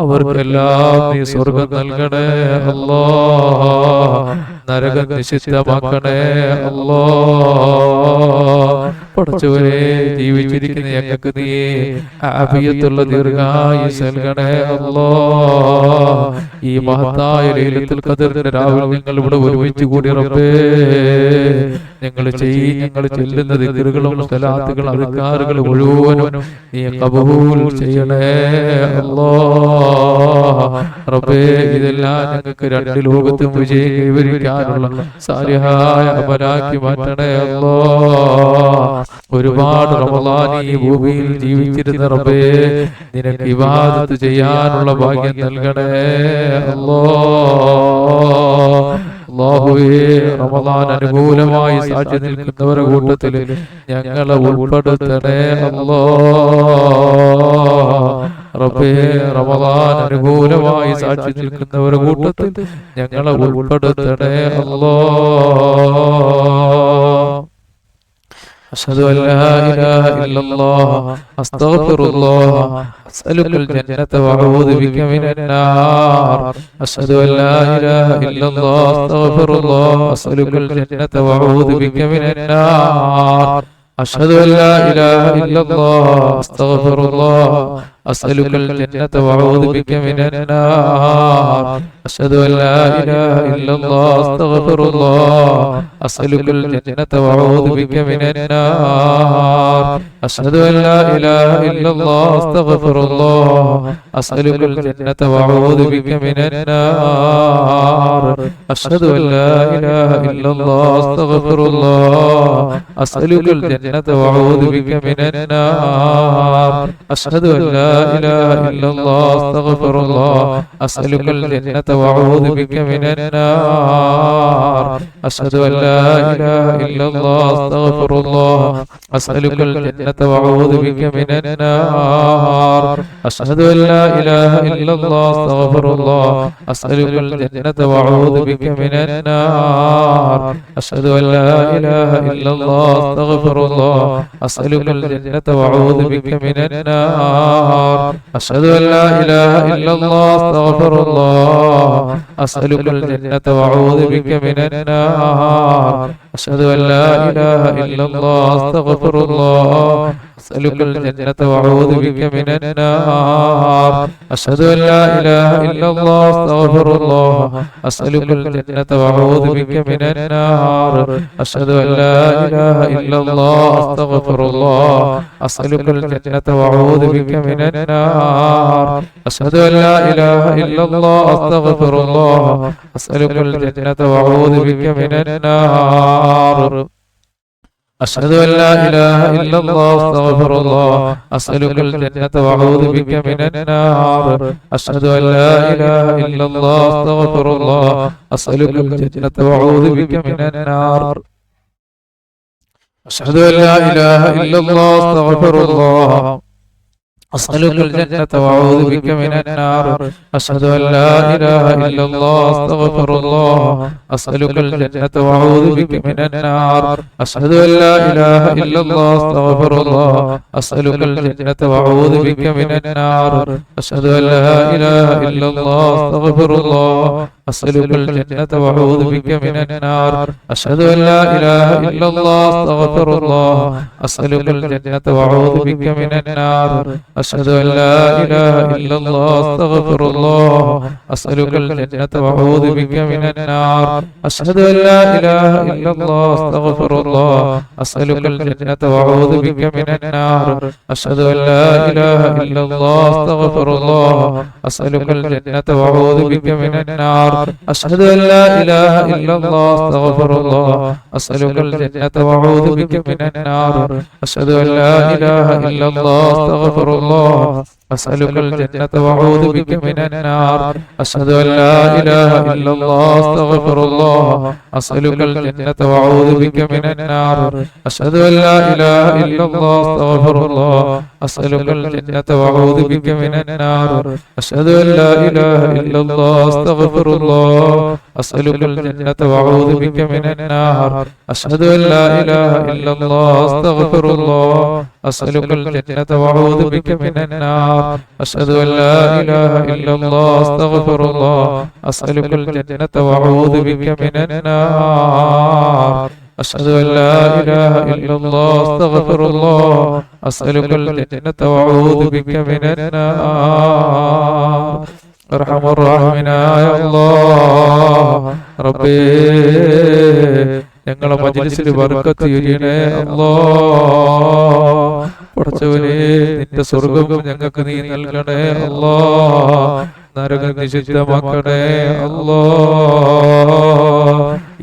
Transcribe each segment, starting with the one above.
അവർക്കെല്ലാം നീ സ്വർഗം നൽകണേ അല്ലാഹ്. നരകം നിഷിദ്ധമാക്കണേ അല്ലാഹ്. പടച്ചവനെ ജീവിച്ചിരിക്കുന്ന ഞങ്ങൾക്ക് നീ ആഫിയത്തുള്ള ദീർഘായുസ്സ് നൽകണേ അല്ലാഹ്. ഈ മഹത്തായ ലൈലത്തുൽ ഖദറിന്റെ രാവിലെ ഞങ്ങൾ ഇവിടെ ഒരുമിച്ച് കൂടി റബ്ബേ, ഞങ്ങൾ ചെല്ലുന്ന ദിക്റുകളും സലാത്തുകളും അദ്കാറുകൾ മുഴുവനും നീ ഖബൂൽ ചെയ്യണേ അല്ലാഹ്. റബ്ബേ, ഇതെല്ലാം ഞങ്ങൾക്ക് രണ്ട് ലോകത്തും വിജയം കൈവരിക്കാനുള്ള സാലിഹായ അമലാക്കി മാറ്റണേ അല്ലാഹ്. ഒരുപാട് റമളാൻ ഈ ഭൂമിയിൽ ജീവിച്ചിരുന്ന റബ്ബേ, നിനക്ക് ഇബാദത്ത് ചെയ്യാനുള്ള ഭാഗ്യം നൽകണേ അല്ലാഹ്. അല്ലാഹുവേ, റമളാൻ അനുകൂലമായി സാക്ഷി നിൽക്കുന്നവരുടെ കൂട്ടത്തിൽ ഞങ്ങളെ ഉൾപ്പെടുത്തണേ അല്ലാഹ്. റബ്ബേ, റമളാൻ അനുകൂലമായി സാക്ഷി നിൽക്കുന്നവരുടെ കൂട്ടത്തിൽ ഞങ്ങളെ ഉൾപ്പെടുത്തണേ അല്ലാഹ്. أشهد أن لا إله إلا الله أستغفر الله أسألك الجنة وأعوذ بك من النار. أشهد أن لا إله إلا الله أستغفر الله أسألك الجنة وأعوذ بك من النار. أشهد أن لا إله إلا الله أستغفر الله أسألك الجنة وأعوذ بك من النار. أشهد أن لا إله إلا الله أستغفر الله أسألك الجنة وأعوذ بك من النار. أشهد أن لا إله إلا الله أستغفر الله أسألك الجنة وأعوذ بك من النار. أشهد أن لا إله إلا الله أستغفر الله أسألك الجنة وأعوذ بك من النار. أشهد أن لا إله إلا الله أستغفر الله أسألك الجنة وأعوذ بك من النار. أشهد أن لا إله إلا الله أستغفر الله أسألك الجنة وأعوذ بك من النار. أشهد أن لا إله إلا الله أستغفر الله أسألك الجنة وأعوذ بك من النار. أشهد أن لا إله إلا الله أستغفر الله أسألك الجنة وأعوذ بك من النار. أشهد أن لا إله إلا الله أستغفر الله أسألك الجنة وأعوذ بك من النار. أشهد أن لا إله إلا الله أستغفر الله أسألك الجنة وأعوذ بك من النار. أشهد أن لا إله إلا الله أستغفر الله أسألك الجنة وأعوذ بك من النار. أشهد أن لا إله إلا الله أستغفر الله أسألك الجنة وأعوذ بك من النار. أشهد أن لا إله إلا الله أستغفر الله أسألك الجنة وأعوذ بك من النار. أشهد أن لا إله إلا الله أستغفر الله أسألك الجنة وأعوذ بك من النار. أشهد أن لا إله إلا الله أستغفر الله أسألك الجنة وأعوذ بك من النار. أشهد أن لا إله إلا الله أستغفر الله أسألك الجنة وأعوذ بك من النار. أشهد أن لا إله إلا الله أستغفر الله أسألك الجنة وأعوذ بك من النار. أشهد أن لا إله إلا الله أستغفر الله أسألك الجنة وأعوذ بك من النار. أشهد أن لا إله إلا الله أستغفر الله أسألك الجنة وأعوذ بك من النار. أشهد أن لا إله إلا الله أستغفر الله أسألك الجنة وأعوذ بك من النار. أشهد أن لا إله إلا الله أستغفر الله أسألك الجنة وأعوذ بك من النار. أشهد أن لا إله إلا الله أستغفر الله أسألك الجنة وأعوذ بك من النار. أشهد أن لا إله إلا الله أستغفر الله أسألك الجنة وأعوذ بك من النار. أشهد أن لا إله إلا الله أستغفر الله أسألك الجنة وأعوذ بك من النار. أشهد أن لا إله إلا الله أستغفر الله أسألك الجنة وأعوذ بك من النار. أشهد أن لا إله إلا الله أستغفر الله أسألك الجنة وأعوذ بك من النار. أشهد أن لا إله إلا الله أستغفر الله أسألك الجنة وأعوذ بك من النار أشهد أن لا إله إلا الله أستغفر الله أسألك الجنة وأعوذ بك من النار أشهد أن لا إله إلا الله أستغفر الله أسألك الجنة وأعوذ بك من النار أشهد أن لا إله إلا الله أستغفر الله أسألك الجنة وأعوذ بك من النار أشهد أن لا إله إلا الله أستغفر الله أسألك الجنة وأعوذ بك من النار أرحم الراحمين يا الله ربي ഞങ്ങളെ മജ്‌ലിസിൽ ബർക്കത്ത് ചൊരിയണേ അല്ലാഹ്. പടച്ചവനേ, നിന്റെ സ്വർഗ്ഗം ഞങ്ങൾക്ക് നീ നൽകണേ അല്ലാഹ്. നരകം നിഷിദ്ധമാക്കണേ അല്ലാഹ്.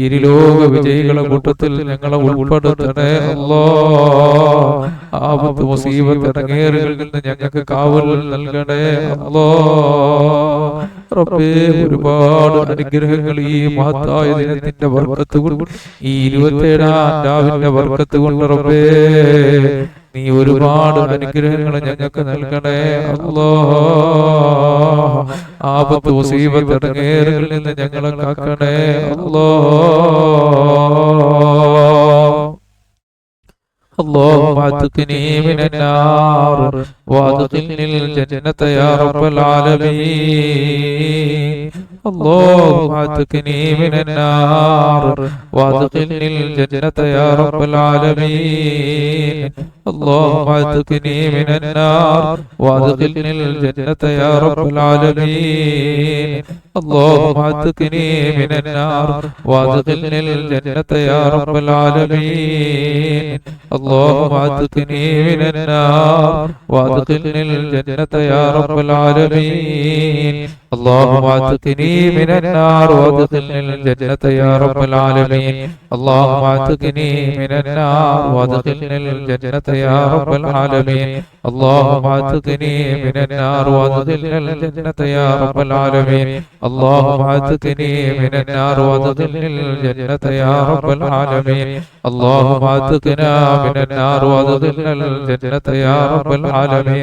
ഇരുലോക വിജയികളെ കൂട്ടത്തിൽ ഞങ്ങളെ ഉൾപ്പെടുത്തണേ അല്ലാഹ്. ആപത്ത് മുസീബത്ത് ഇടങ്ങേറുകളിൽ നിന്ന് ഞങ്ങൾക്ക് കാവൽ നൽകണേ അല്ലാഹ്. റബ്ബേ, ഒരുപാട് അനുഗ്രഹങ്ങൾ ഈ മഹത്തായ ദിനത്തിന്റെ ബർക്കത്ത് കൊണ്ട്, ഈ 27-ാം രാവിന്റെ ബർക്കത്ത് കൊണ്ട് റബ്ബേ നീ ഒരുപാട് അനുഗ്രഹങ്ങൾ ഞങ്ങൾക്ക് നൽകണേ അല്ലാഹ്. ആപത്ത് മുസീബത്ത് ഇടങ്ങേറുകളിൽ നിന്ന് ഞങ്ങളെ കാക്കണേ അല്ലാഹ്. اللهم اعتقني من النار وادخلني الجنة يا رب العالمين. اللهم اعتقني من النار وادخلني الجنة يا رب العالمين. اللهم اعتقني من النار وادخلني الجنة يا رب العالمين. اللهم اعتقني من النار وادخلني الجنة يا رب العالمين. اللهم اعتقني من النار وادخلني الجنة يا رب العالمين. اللهم اعتقني من النار وادخلني الجنة يا رب العالمين. اللهم اعتقني من النار وادخلني الجنة يا رب العالمين. اللهم اعتقني من النار وادخلني الجنة يا رب العالمين. اللهم اعتقني من النار وادخلني الجنة يا رب العالمين. اللهم اعتقنا من النار وادخلنا الجنة يا رب العالمين.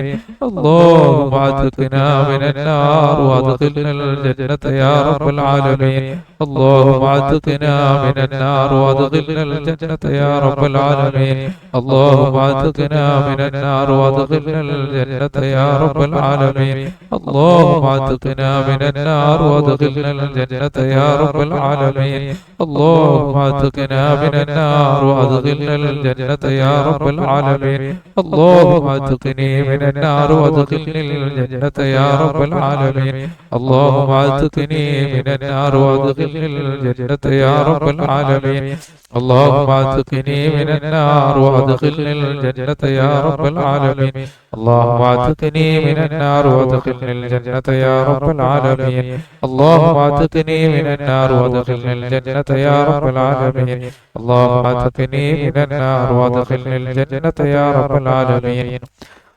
اللهم اعتقنا من النار وادخلنا الجنة يا رب العالمين. اللهم اعتقنا من النار وادخلنا الجنة يا رب العالمين. اللهم اعتقنا من النار وادخلنا الجنة يا رب العالمين. اللهم اعتقنا من النار وادخلنا الجنة يا رب العالمين. اللهم اعتقنا من النار وادخلنا الجنة يا رب العالمين. اللهم اعتقني من النار وادخلني الجنة يا رب العالمين. اللهم اعتقني من النار وادخلني الجنة يا رب العالمين. اللهم اعتقني من النار وادخلني الجنة يا رب العالمين. اللهم اعتقني من النار وادخلني الجنة يا رب العالمين. اللهم اعتقني من النار وادخلني الجنة يا رب العالمين. اللهم اعتقني من النار وادخلني الجنة يا رب العالمين.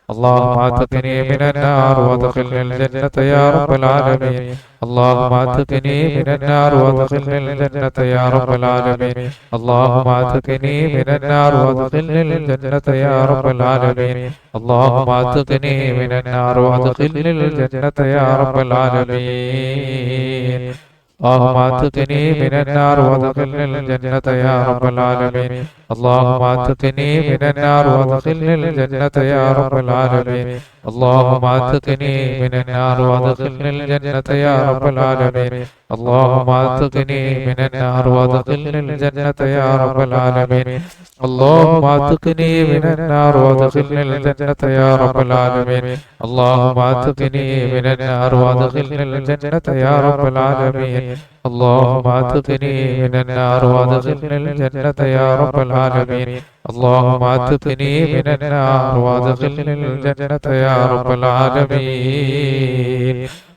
اللهم اعتقني من النار وادخلني الجنة يا رب العالمين. اللهم اعتقني من النار وادخلني الجنة يا رب العالمين. اللهم اعتقني من النار وادخلني الجنة يا رب العالمين. اللهم اعتقني من النار وادخلني الجنة يا رب العالمين. اللهم اعتقني من النار وادخلني الجنة يا رب العالمين. اللهم اعتقني من النار وادخلني الجنة يا رب العالمين. اللهم اعتقني من النار وادخلني الجنة يا رب العالمين. اللهم اعتقني من النار وادخلني الجنة يا رب العالمين. اللهم اعتقني من النار وادخلني الجنة يا رب العالمين. اللهم اعتقني من النار وادخلني الجنة يا رب العالمين. اللهم اعتقني من النار وادخلني الجنة يا رب العالمين. اللهم اعتقني من النار وادخلني الجنة يا رب العالمين.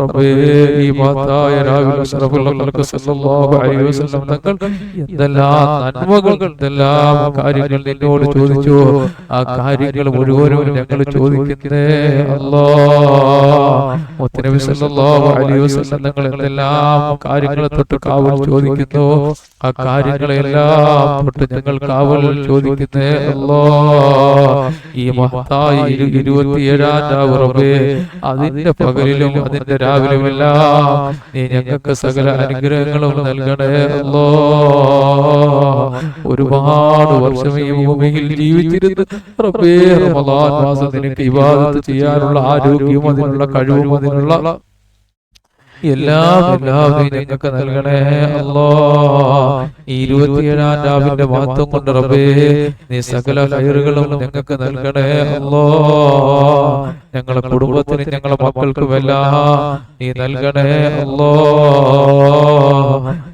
റബ്ബേ ഈ മഹത്തായ രാവിലെ അഷ്റഫുൽ ഖൽഖ് സല്ലല്ലാഹു അലൈഹി വസല്ലം തങ്ങൾ എന്തെല്ലാം നന്മകൾ എന്തെല്ലാം കാര്യങ്ങൾ നിന്നോട് ചോദിച്ചു, ആ കാര്യങ്ങൾ മുഴുവനും ഞങ്ങൾ ചോദിക്കുന്നേ അല്ലാഹ്. മുത്തനബി സല്ലല്ലാഹു അലൈഹി വസല്ലം തങ്ങൾ എന്തെല്ലാം കാര്യങ്ങളെ തൊട്ട് കാവൽ ചോദിക്കുന്നു, ആ കാര്യങ്ങളെല്ലാം തൊട്ട് ഞങ്ങൾ കാവൽ ചോദിക്കുന്നേ അല്ലാഹ്. ഈ മഹത്തായ 27-ാം രാവ് റബ്ബേ, അതിന്റെ പകലിലും അതിന്റെ രാവിലുമെല്ലാം നീ ഞങ്ങൾക്ക് സകല അനുഗ്രഹങ്ങളും നൽകണേ അല്ലാഹ്. ഒരുപാട് വർഷം ഈ ഭൂമിയിൽ ജീവിച്ചിരുന്ന് റബ്ബേ റമളാൻ മാസം നിനക്ക് ഇബാദത്ത് ചെയ്യാനുള്ള ആരോഗ്യവും അതിനുള്ള കഴിവും അതിനുള്ള എല്ലാം നീ ഞങ്ങൾക്ക് നൽകണേ അല്ലാഹ്. ഈ 27-ാം രാവിന്റെ മഹത്വം കൊണ്ട് റബ്ബേ നീ സകല ഖൈറുകളും ഞങ്ങൾക്ക് നൽകണേ അല്ലാഹ്. ഞങ്ങളുടെ കുടുംബത്തിന് ഞങ്ങളുടെ മക്കൾക്കും എല്ലാം നീ നൽകണേ അല്ലാഹ്.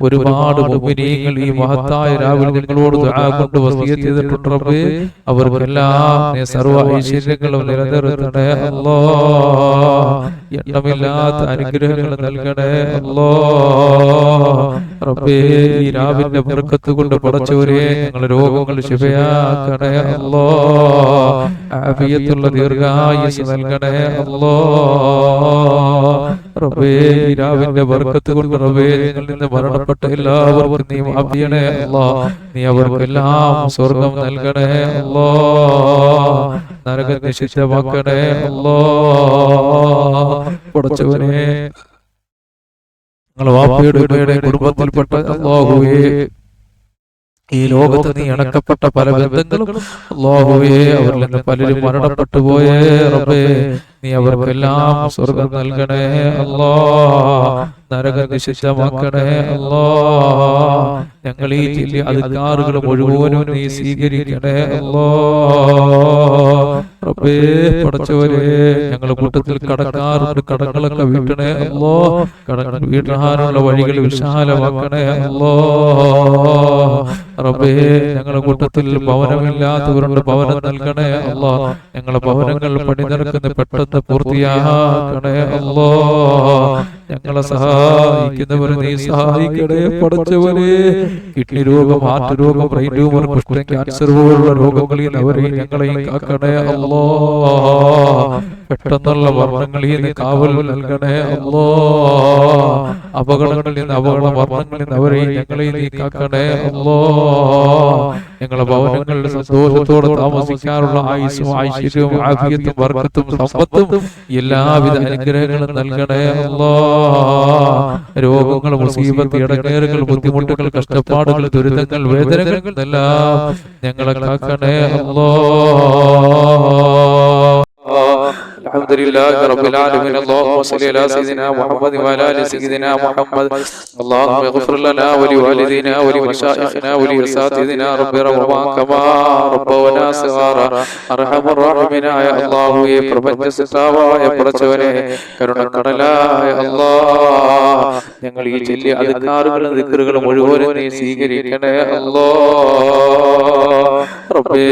ഒരുപാട് മുഅ്മിനീങ്ങൾ ഈ മഹത്തായ രാവിലെ ഞങ്ങളോട് ദുആ കൊണ്ട് വസിയത്ത് ചെയ്തിട്ടുണ്ട് റബ്ബേ. അവർക്കെല്ലാം നീ സർവ്വ ഐശ്വര്യങ്ങളും നിലനിർത്തണേ അല്ലാഹ്. എണ്ണമില്ലാത്ത അനുഗ്രഹങ്ങൾ നൽകണേ അല്ലാഹ്. റബ്ബേ ഈ രാവിന്റെ ബർക്കത്ത് കൊണ്ട് പടച്ചവരെ ഞങ്ങളുടെ രോഗങ്ങൾ ശിഫയാക്കണേ അല്ലാഹ്. ആഫിയത്തുള്ള ദീർഘായുസ്സ് നൽകണേ അല്ലാഹ്. റബ്ബേ ഈ രാവിന്റെ ബർക്കത്ത് കൊണ്ട് റബ്ബേ ഞങ്ങളിൽ നിന്ന് മരണപ്പെട്ട എല്ലാവർക്കും നീ മാഫ് ചെയ്യണേ അല്ലാഹ്. നീ അവർക്കെല്ലാം സ്വർഗം നൽകണേ അല്ലാഹ്. നരകത്തെ ശിക്ഷമാക്കണേ അല്ലാഹ്. പടച്ചവനെ ഞങ്ങൾ വാപ്പയുടെ ഉമ്മയുടെ കുടുംബത്തിൽപ്പെട്ട അല്ലാഹുവേ, ഈ ലോകത്ത് നീ ഇണക്കപ്പെട്ട പല ബന്ധങ്ങളും അല്ലാഹുവേ അവരിൽ നിന്ന് പലരും മരണപ്പെട്ടു പോയേ റബ്ബേ, നീ അവർക്കെല്ലാം സ്വർഗം നൽകണേ അല്ലാഹ്. നരകത്തെ ശിക്ഷമാക്കണേ അല്ലാഹ്. ഞങ്ങൾ ഈ ചില അധികാറുകൾ മുഴുവനും നീ സ്വീകരിക്കണേ അല്ലാഹ്. റബ്ബേ പടച്ചവരെ ഞങ്ങളുടെ കൂട്ടത്തിൽ കടക്കാറുണ്ട്, കടങ്ങളൊക്കെ വീട്ടണേ അല്ലാഹ്. കടങ്ങൾ വീട്ടാനുള്ള വഴികൾ വിശാലമാക്കണേ അല്ലാഹ്. റബ്ബേ ഞങ്ങളുടെ കൂട്ടത്തിൽ ഭവനമില്ലാത്തവരുണ്ട്, ഭവനം നൽകണേ അല്ലാഹ്. ഞങ്ങളുടെ ഭവനങ്ങൾ പണി നടക്കുന്ന പെട്ടെന്ന് പൂർത്തിയാക്കണേ അല്ലാഹ്. ഞങ്ങളെ സഹായിക്കുന്നവരെ നീ സഹായിക്കണേ പടച്ചവരെ. കിഡ്നി രോഗം, ഹാർട്ട് രോഗം, ബ്രെയിൻ ട്യൂമർ, കുഷ്ഠം, ക്യാൻസർ പോലുള്ള രോഗങ്ങളിൽ അവരെയും ഞങ്ങളെയും കാക്കണേ അല്ലാഹ്. പെട്ടെന്നുള്ള മരണങ്ങളിൽ നിന്ന് കാവൽ നൽകണേ അല്ലാഹ്. അപകടങ്ങളിൽ നിന്ന് മരണങ്ങളിൽ നിന്ന് അവരെയും ഞങ്ങളെയും നീ കാക്കണേ അല്ലാഹ്. ഞങ്ങളുടെ ഭവനങ്ങളിൽ സന്തോഷത്തോടെ താമസിക്കാനുള്ള ആയുസ്സും ഐശ്വര്യവും ആഫിയത്തും ബർക്കത്തും സമ്പത്തും എല്ലാവിധ അനുഗ്രഹങ്ങളും നൽകണേ അല്ലാഹ്. രോഗങ്ങൾ, മുസീബത്ത്, ഇടങ്ങേറുകൾ, ബുദ്ധിമുട്ടുകൾ, കഷ്ടപ്പാടുകൾ, ദുരിതങ്ങൾ, വേദനകൾ എല്ലാം ഞങ്ങളെ കാക്കണേ അല്ലാഹ്. الحمد لله رب العالمين. اللهم صل على سيدنا محمد وعلى ال سيدنا محمد. اللهم اغفر لنا ولوالدينا ولمشايخنا ولأساتذتنا رب ارحمهما كما ربونا صغارا. ارحم الراحمين يا الله. ഈ പ്രപഞ്ച സൃഷ്ടാവായ പടച്ചവനെ, കരുണക്കടലായ അല്ലാഹ്, ഞങ്ങൾ ഈ ചൊല്ലിയ അദ്കാറുകളും ദിക്റുകളും മുഴുവനും നീ സ്വീകരിക്കണേ അല്ലാഹ്. റബ്ബേ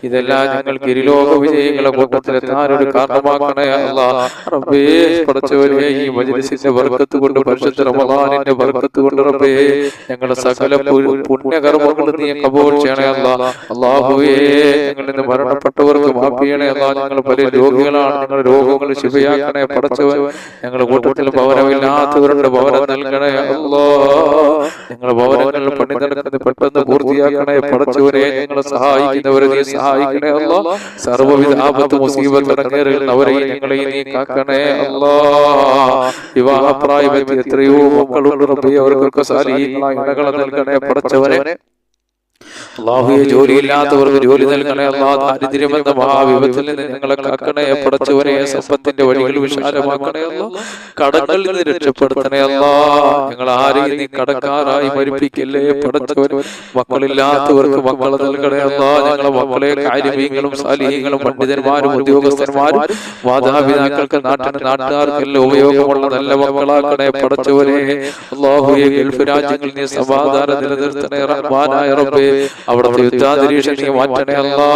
ഇതെല്ലാം ഞങ്ങൾക്ക് ഇരുലോക വിജയികളെ കൂട്ടത്തിലെത്താനൊരു കാരണമാക്കണേ അല്ലാഹ്. റബ്ബേ പടച്ചവനെ ഈ മജ്‌ലിസിന്റെ ബർക്കത്ത് കൊണ്ട്, പരിശുദ്ധ റമളാനിന്റെ ബർക്കത്ത് കൊണ്ട് റബ്ബേ ഞങ്ങളുടെ സകല പുണ്യകർമ്മങ്ങളും നീ കബൂൽ ചെയ്യണേ അല്ലാഹ്. അല്ലാഹുവേ ഞങ്ങളിൽ നിന്ന് മരണപ്പെട്ടവർക്ക് മാഫ് ചെയ്യണേ അല്ലാഹ്. ഞങ്ങൾ പല രോഗികളാണ്, ഞങ്ങളുടെ രോഗങ്ങൾ ശിഫയാക്കണേ പടച്ചവൻ. ഞങ്ങളുടെ കൂട്ടത്തിൽ ഭവനമില്ലാത്തവരുടെ ഭവനം നൽകണേ അല്ലാഹ്. ഞങ്ങളുടെ ഭവനങ്ങളിൽ പണി നടക്കുന്നത് പെട്ടെന്ന് പൂർത്തിയാക്കണേ പടച്ചവനെ. ഞങ്ങളെ സഹായിക്കുന്നവരെ നീ സഹായിക്കണേ അല്ലാഹ്. സർവ്വവിധ ആപത്ത്, മുസീബത്ത്, ഇടങ്ങേറുകൾ അവരെയും ഞങ്ങളെയും നീ കാക്കണേ അല്ലാഹ്. വിവാഹപ്രായമെത്തി എത്രയോ മക്കളുണ്ട് റബ്ബേ, അവർക്കൊക്കെ സാലിഹീങ്ങളായ ഇണകളെ നൽകണേ പടച്ചവനെ. അല്ലാഹുവേ ജോലിയില്ലാത്തവർക്ക് ജോലി നൽകണേ അല്ലാഹ്. ദാരിദ്ര്യമെന്ന മഹാവിപത്തിൽ നിന്ന് ഞങ്ങളെ കാക്കണേ പടച്ചവനെ. സമ്പത്തിന്റെ വഴികൾ വിശാലമാക്കണേ അല്ലാഹ്. കടങ്ങളിൽ നിന്ന് രക്ഷപ്പെടുത്തണേ അല്ലാഹ്. ഞങ്ങൾ ആരെയും നീ കടക്കാരായി മരിപ്പിക്കല്ലേ പടച്ചവനെ. മക്കളില്ലാത്തവർക്ക് മക്കളെ നൽകണേ അല്ലാഹ്. ഞങ്ങളെ മക്കളെ കാര്യമീങ്ങളും സാലിഹീങ്ങളും പണ്ഡിതന്മാരും ഉദ്യോഗസ്ഥന്മാരും മാതാപിതാക്കൾക്ക് നാട്ടുകാർക്കെല്ലാം ഉപയോഗമുള്ള നല്ല മക്കളാക്കണേ പടച്ചവനെ. അല്ലാഹുവേ ഗൾഫ് രാജ്യങ്ങളിൽ നീ സമാധാനം നിലനിർത്തണേ റഹ്മാനായ റബ്ബേ. അവിടുത്തെ യുദ്ധാന്തരീക്ഷണി മാറ്റണേ അല്ലാ.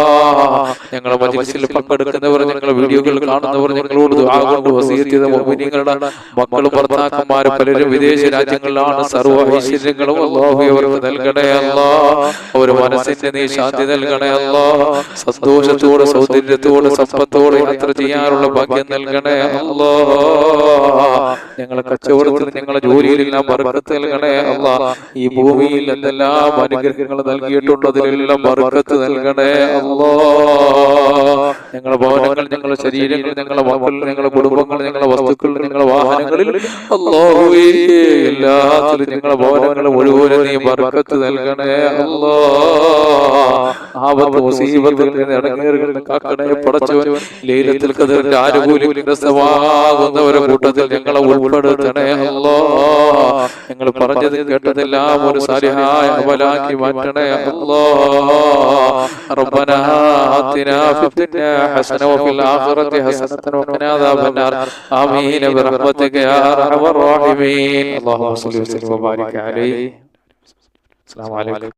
ഞങ്ങളെ മജ്‌ലിസിൽ പങ്കെടുക്കുന്നവർ, ഞങ്ങളെ വീഡിയോകൾ കാണുന്നവർ, ഞങ്ങളോട് ദുആ കൊണ്ട് വസിയത്ത് ചെയ്ത മുഅ്മിനീങ്ങളുടെ മക്കളും ഭർത്താക്കന്മാരും പലരും വിദേശ രാജ്യങ്ങളിലാണ്. സർവ്വ ഐശ്വര്യങ്ങളും അല്ലാഹു അവർക്ക് നൽകണേ അല്ലാ. ഒരു മനസ്സിന് നീ ശാന്തി നൽകണേ അല്ലാ. സന്തോഷത്തോടെ സൗന്ദര്യത്തോടെ സമ്പത്തോടെ യാത്ര ചെയ്യാനുള്ള ഭാഗ്യം നൽകണേ അല്ലാ. ഞങ്ങളെ കച്ചവടത്തിൽ ഞങ്ങളെ ജോലിയിലെല്ലാം ബർക്കത്ത് നൽകണേ അല്ലാ. ഈ ഭൂമിയിൽ എന്തെല്ലാം അനുഗ്രഹങ്ങൾ നൽകിയിട്ടുണ്ട് അതിലെല്ലാം ബർക്കത്ത് നൽകണേ അല്ലാ. ഞങ്ങളുടെ ഭവനങ്ങൾ, ഞങ്ങളുടെ ശരീരങ്ങൾ, ഞങ്ങളുടെ മക്കൾ, ഞങ്ങളുടെ കുടുംബങ്ങൾ, ഞങ്ങളുടെ വസ്തുക്കൾ, ഞങ്ങളുടെ വാഹനങ്ങളിൽ അല്ലാഹുവേ എല്ലാത്തിലും ഞങ്ങളുടെ ഭവനങ്ങൾ മുഴുവൻ നീ ബർക്കത്ത് നൽകണേ അല്ലാ. ആപത്ത് മുസീബത്തുകളിൽ നിന്ന് ഇടങ്ങേറുകളിൽ കാക്കണേ പടച്ചവൻ. ലൈലത്തുൽ ഖദറിന്റെ ആനുകൂല്യങ്ങൾ കരസ്ഥമാകുന്നവരുടെ കൂട്ടത്തിൽ ഞങ്ങളെ ഉൾപ്പെടുത്തണേ അല്ലാ. ഞങ്ങൾ പറഞ്ഞത് കേട്ടതെല്ലാം ഒരു സാലിഹായ അമലാക്കി മാറ്റണേ അല്ലാ. റബ്ബനാ ആതിനാ ഫിദ്ദുനിയാ ഹസന വഫിൽ ആഖിറതി ഹസനത വഖിനാ അദാബന്നാർ. ആമീൻ ബിറഹ്മതിക യാ അർഹമർ റഹീമീൻ. അല്ലാഹുമ്മ സ്വല്ലി വസല്ലിം വബാരിക് അലൈഹി. അസ്സലാമു അലൈക്കും.